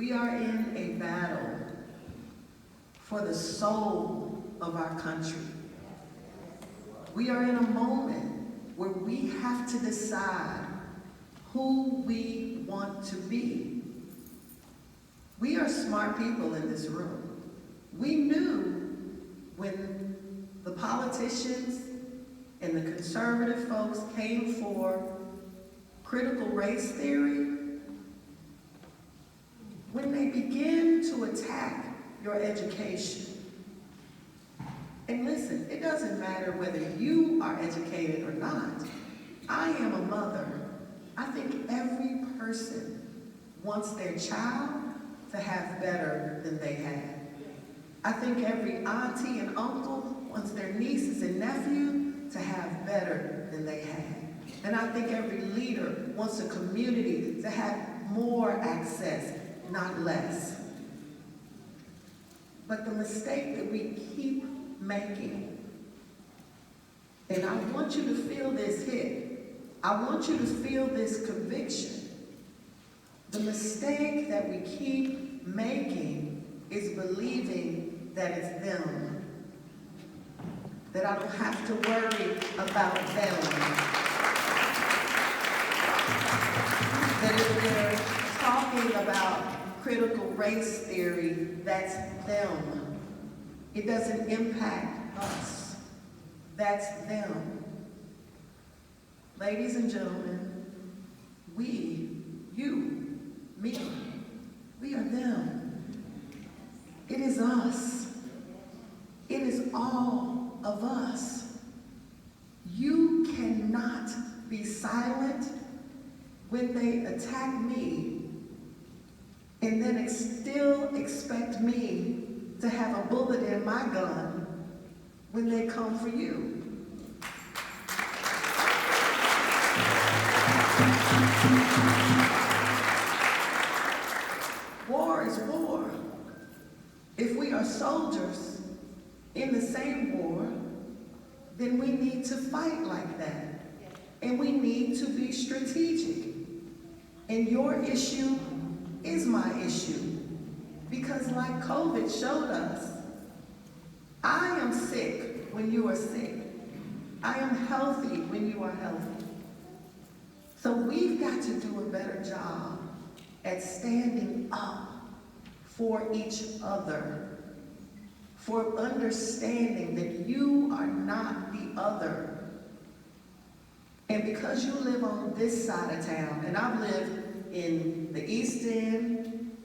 We are in a battle for the soul of our country. We are in a moment where we have to decide who we want to be. We are smart people in this room. We knew when the politicians and the conservative folks came for critical race theory, when they begin to attack your education. And listen, it doesn't matter whether you are educated or not. I am a mother. I think every person wants their child to have better than they had. I think every auntie and uncle wants their nieces and nephew to have better than they had. And I think every leader wants a community to have more access, not less. But the mistake that we keep making, and I want you to feel this hit, I want you to feel this conviction. The mistake that we keep making is believing that it's them, that I don't have to worry about them, that if they're talking about critical race theory, that's them. It doesn't impact us. That's them. Ladies and gentlemen, we, you, me, we are them. It is us. It is all of us. You cannot be silent when they attack me and then still expect me to have a bullet in my gun when they come for you. War is war. If we are soldiers in the same war, then we need to fight like that. And we need to be strategic. And your issue is my issue. Because like COVID showed us, I am sick when you are sick. I am healthy when you are healthy. So we've got to do a better job at standing up for each other, for understanding that you are not the other. And because you live on this side of town, and I've lived in the East End,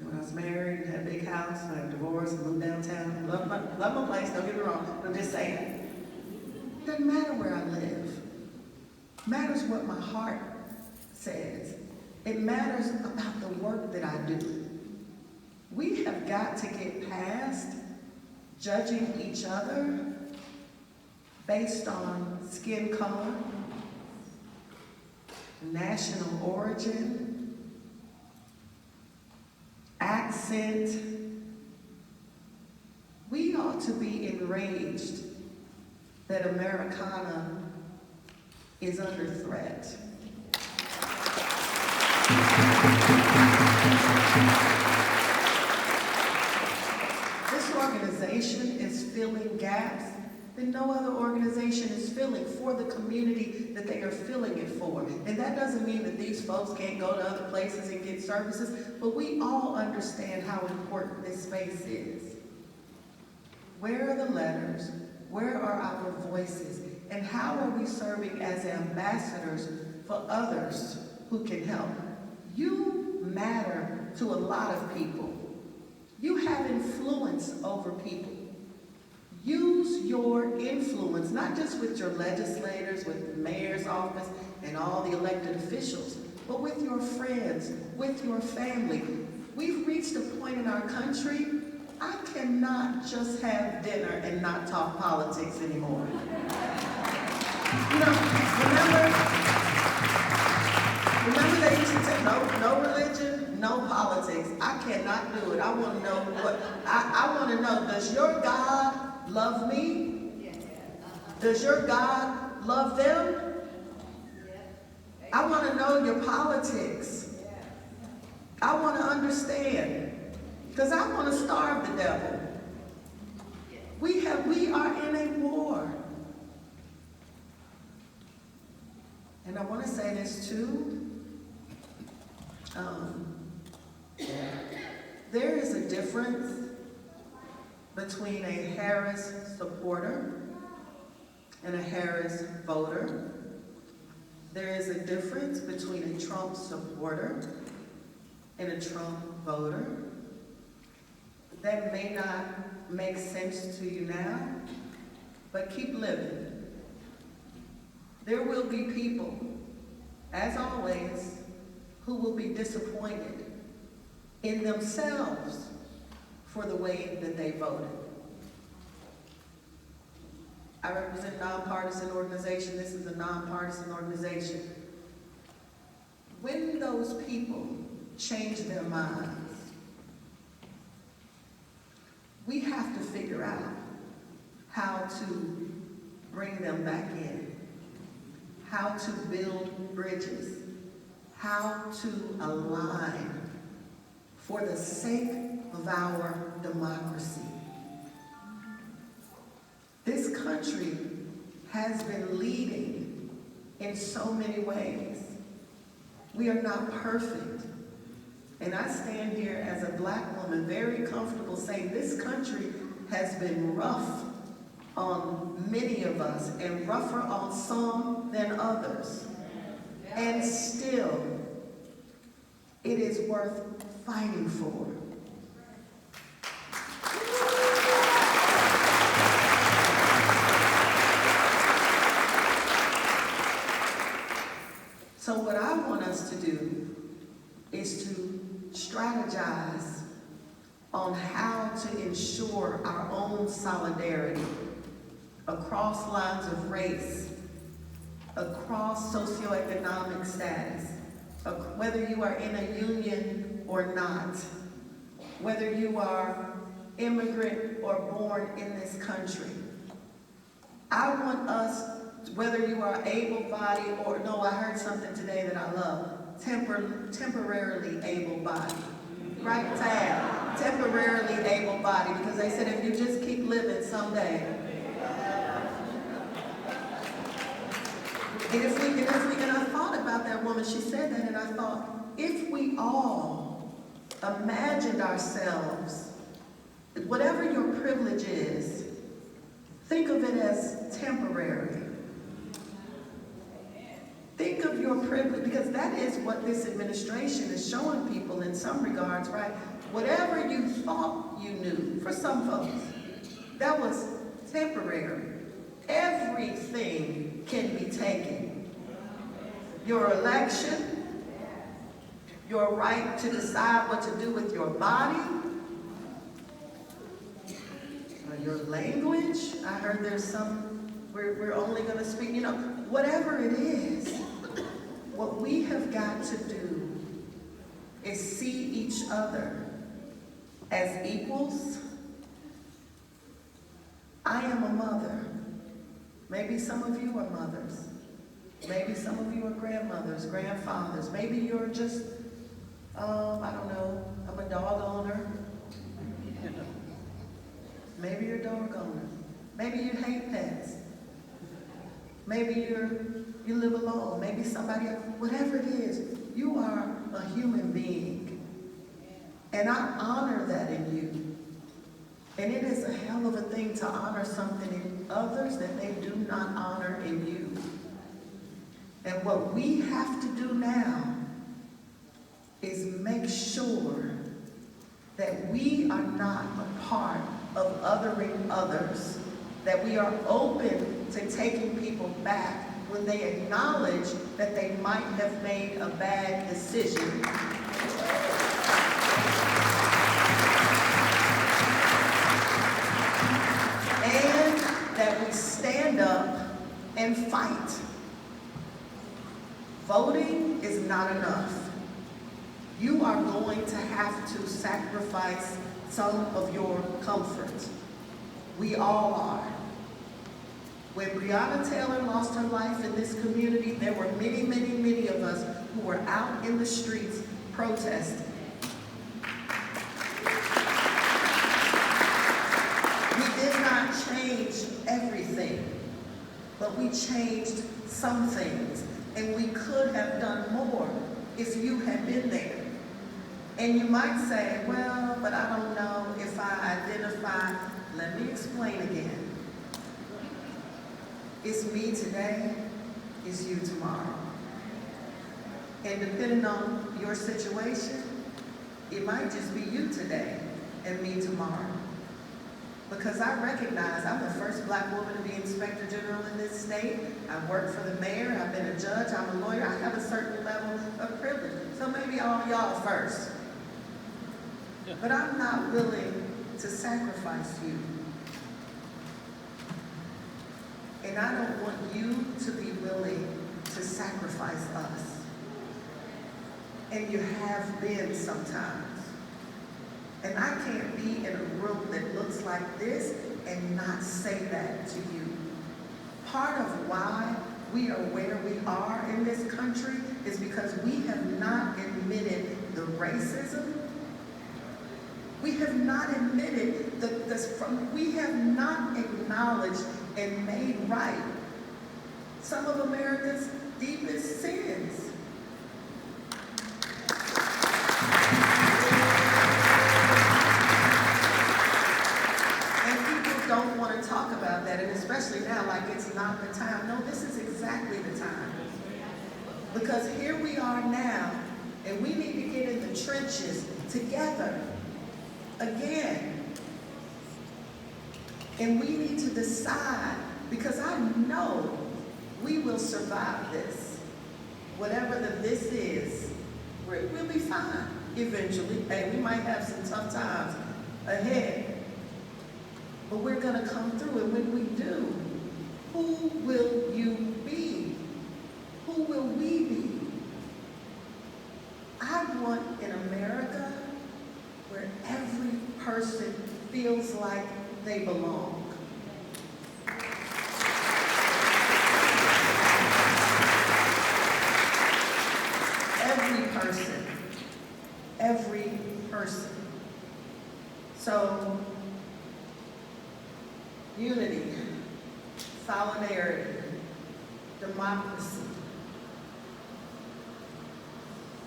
when I was married, had a big house, I got divorced, and moved downtown. Love my place, don't get me wrong. I'm just saying. It doesn't matter where I live. It matters what my heart says. It matters about the work that I do. We have got to get past judging each other based on skin color, national origin, accent. We ought to be enraged that Americana is under threat. This organization is filling gaps that no other organization is filling for the community that they are filling it for. And that doesn't mean that these folks can't go to other places and get services, but we all understand how important this space is. Where are the letters? Where are our voices? And how are we serving as ambassadors for others who can help? You matter to a lot of people. You have influence over people. Use your influence, not just with your legislators, with the mayor's office and all the elected officials, but with your friends, with your family. We've reached a point in our country, I cannot just have dinner and not talk politics anymore. You know, remember they used to say no religion, no politics. I cannot do it. I want to know I want to know, does your God love me? Does your God love them? I want to know your politics. I want to understand, because I want to starve the devil. We are in a war. And I want to say this too. There is a difference between a Harris supporter and a Harris voter. There is a difference between a Trump supporter and a Trump voter. That may not make sense to you now, but keep living. There will be people, as always, who will be disappointed in themselves for the way that they voted. I represent a nonpartisan organization. This is a nonpartisan organization. When those people change their minds, we have to figure out how to bring them back in, how to build bridges, how to align for the sake of our democracy. This country has been leading in so many ways. We are not perfect. And I stand here as a Black woman very comfortable saying this country has been rough on many of us and rougher on some than others. And still, it is worth fighting for. So what I want us to do is to strategize on how to ensure our own solidarity across lines of race, across socioeconomic status, whether you are in a union or not, whether you are immigrant or born in this country. I want us, whether you are able-bodied or, no, I heard something today that I love, temporarily able-bodied. Right, Tab? Temporarily able-bodied, because they said if you just keep living someday. And I thought about that woman, she said that, and I thought, if we all imagined ourselves, whatever your privilege is, think of it as temporary. Think of your privilege, because that is what this administration is showing people in some regards, right? Whatever you thought you knew, for some folks, that was temporary. Everything can be taken. Your election, your right to decide what to do with your body, your language. I heard there's some, we're only going to speak, whatever it is. What we have got to do is see each other as equals. I am a mother. Maybe some of you are mothers. Maybe some of you are grandmothers, grandfathers. Maybe you're just, I don't know, I'm a dog owner. Maybe you're a dog owner. Maybe you hate pets. Maybe you live alone. Maybe somebody else. Whatever it is, you are a human being. And I honor that in you. And it is a hell of a thing to honor something in others that they do not honor in you. And what we have to do now is make sure that we are not a part of othering others, that we are open to taking people back when they acknowledge that they might have made a bad decision. And that we stand up and fight. Voting is not enough. You are going to have to sacrifice some of your comfort. We all are. When Breonna Taylor lost her life in this community, there were many, many, many of us who were out in the streets protesting. change everything, but we changed some things, and we could have done more if you had been there. And you might say, well, but I don't know if I identify. Let me explain again. It's me today, it's you tomorrow. And depending on your situation, it might just be you today and me tomorrow. Because I recognize I'm the first black woman to be Inspector General in this state. I work for the mayor, I've been a judge, I'm a lawyer, I have a certain level of privilege. So maybe all y'all first. Yeah. But I'm not willing to sacrifice you. And I don't want you to be willing to sacrifice us. And you have been sometimes. And I can't be in a room that looks like this and not say that to you. Part of why we are where we are in this country is because we have not admitted the racism. We have not admitted we have not acknowledged and made right some of America's deepest sins. Don't want to talk about that, and especially now, like it's not the time. No, this is exactly the time. Because here we are now, and we need to get in the trenches together again. And we need to decide, because I know we will survive this. Whatever the this is, we'll be fine eventually. Hey, we might have some tough times ahead. But we're going to come through, and when we do, who will you be? Who will we be? I want an America where every person feels like they belong. Every person. Every person. So, unity, solidarity, democracy.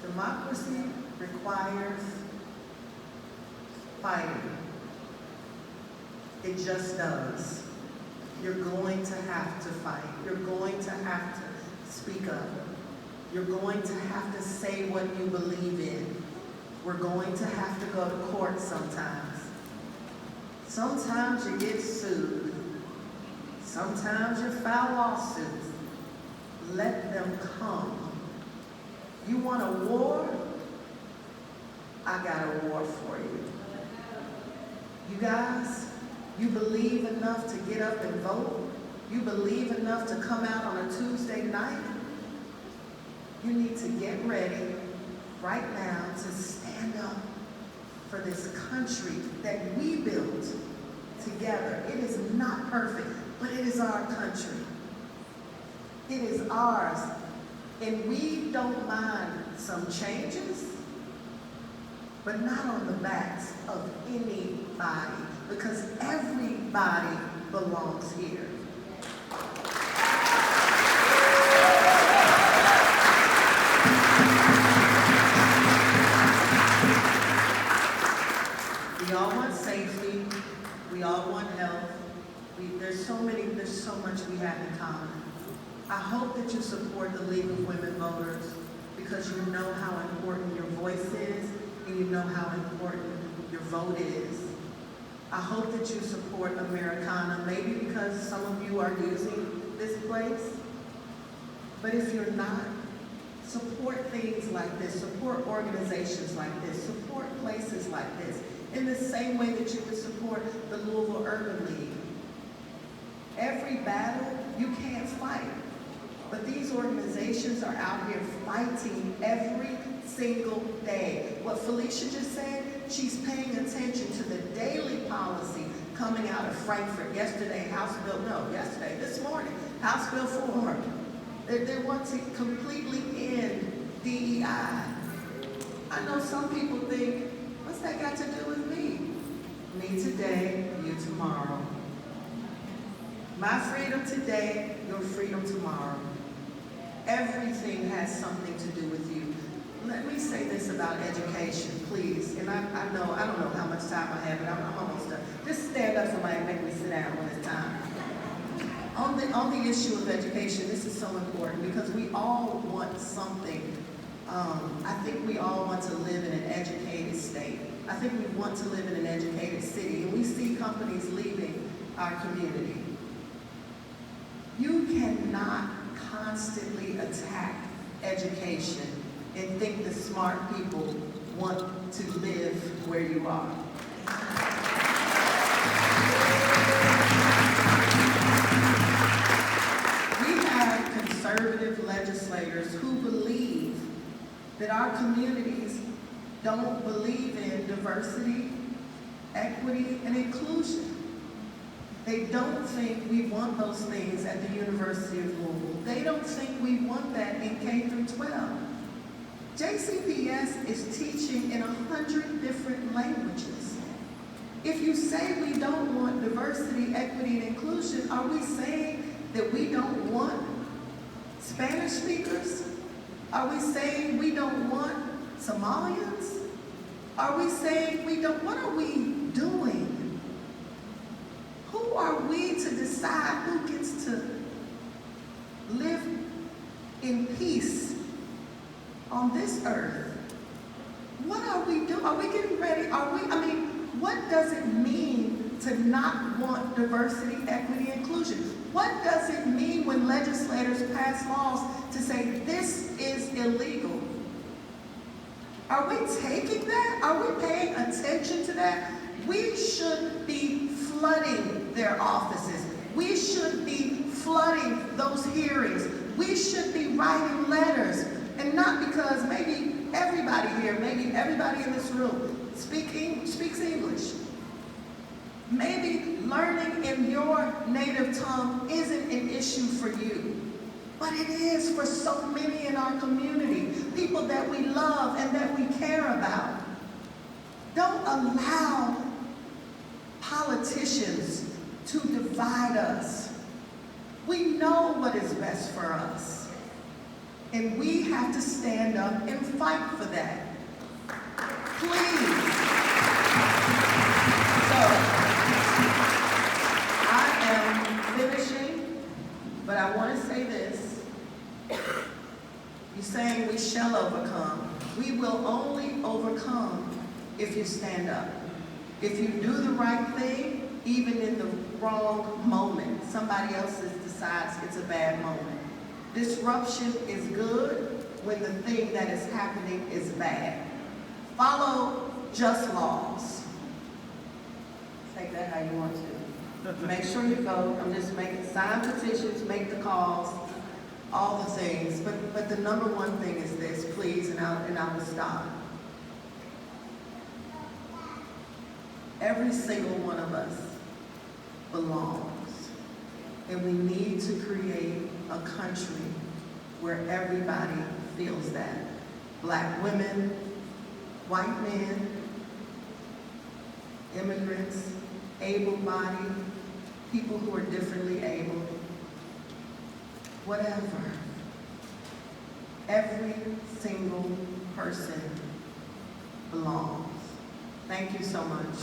Democracy requires fighting. It just does. You're going to have to fight. You're going to have to speak up. You're going to have to say what you believe in. We're going to have to go to court sometimes. Sometimes you get sued. Sometimes you file lawsuits. Let them come. You want a war? I got a war for you. You guys, you believe enough to get up and vote? You believe enough to come out on a Tuesday night? You need to get ready right now to stand up for this country that we built together. It is not perfect, but it is our country. It is ours. And we don't mind some changes, but not on the backs of anybody, because everybody belongs here. We all want safety. We all want health. There's so much we have in common. I hope that you support the League of Women Voters, because you know how important your voice is, and you know how important your vote is. I hope that you support Americana, maybe because some of you are using this place. But if you're not, support things like this, support organizations like this, support places like this, in the same way that you would support the Louisville Urban League. Every battle you can't fight, but these organizations are out here fighting every single day. What Felicia just said, she's paying attention to the daily policy coming out of Frankfurt. This morning, House Bill 4. They want to completely end DEI. I know some people think, what's that got to do with me? Me today, you tomorrow. My freedom today, your freedom tomorrow. Everything has something to do with you. Let me say this about education, please. And I don't know how much time I have, but I'm almost done. Just stand up, somebody, and make me sit down when it's time. On the issue of education, this is so important because we all want something. I think we all want to live in an educated state. I think we want to live in an educated city, and we see companies leaving our community. You cannot constantly attack education and think the smart people want to live where you are. We have conservative legislators who believe that our communities don't believe in diversity, equity, and inclusion. They don't think we want those things at the University of Louisville. They don't think we want that in K through 12. JCPS is teaching in 100 different languages. If you say we don't want diversity, equity, and inclusion, are we saying that we don't want Spanish speakers? Are we saying we don't want Somalians? Are we saying we don't? What are we doing? Who are we to decide who gets to live in peace on this earth? What are we doing? Are we getting ready? What does it mean to not want diversity, equity, inclusion? What does it mean when legislators pass laws to say this is illegal? Are we taking that? Are we paying attention to that? We should be flooding their offices. We should be flooding those hearings. We should be writing letters. And not because maybe everybody here, maybe everybody in this room speaks English. Maybe learning in your native tongue isn't an issue for you. But it is for so many in our community, people that we love and that we care about. Don't allow politicians to divide us. We know what is best for us. And we have to stand up and fight for that. Please. So, I am finishing, but I want to say this. You're saying we shall overcome. We will only overcome if you stand up. If you do the right thing, even in the wrong moment, somebody else decides it's a bad moment. Disruption is good when the thing that is happening is bad. Follow just laws. Take that how you want to. Make sure you vote. I'm just sign petitions, make the calls, all the things. But the number one thing is this, please, and I will stop. Every single one of us belongs. And we need to create a country where everybody feels that. Black women, white men, immigrants, able-bodied, people who are differently able, whatever. Every single person belongs. Thank you so much.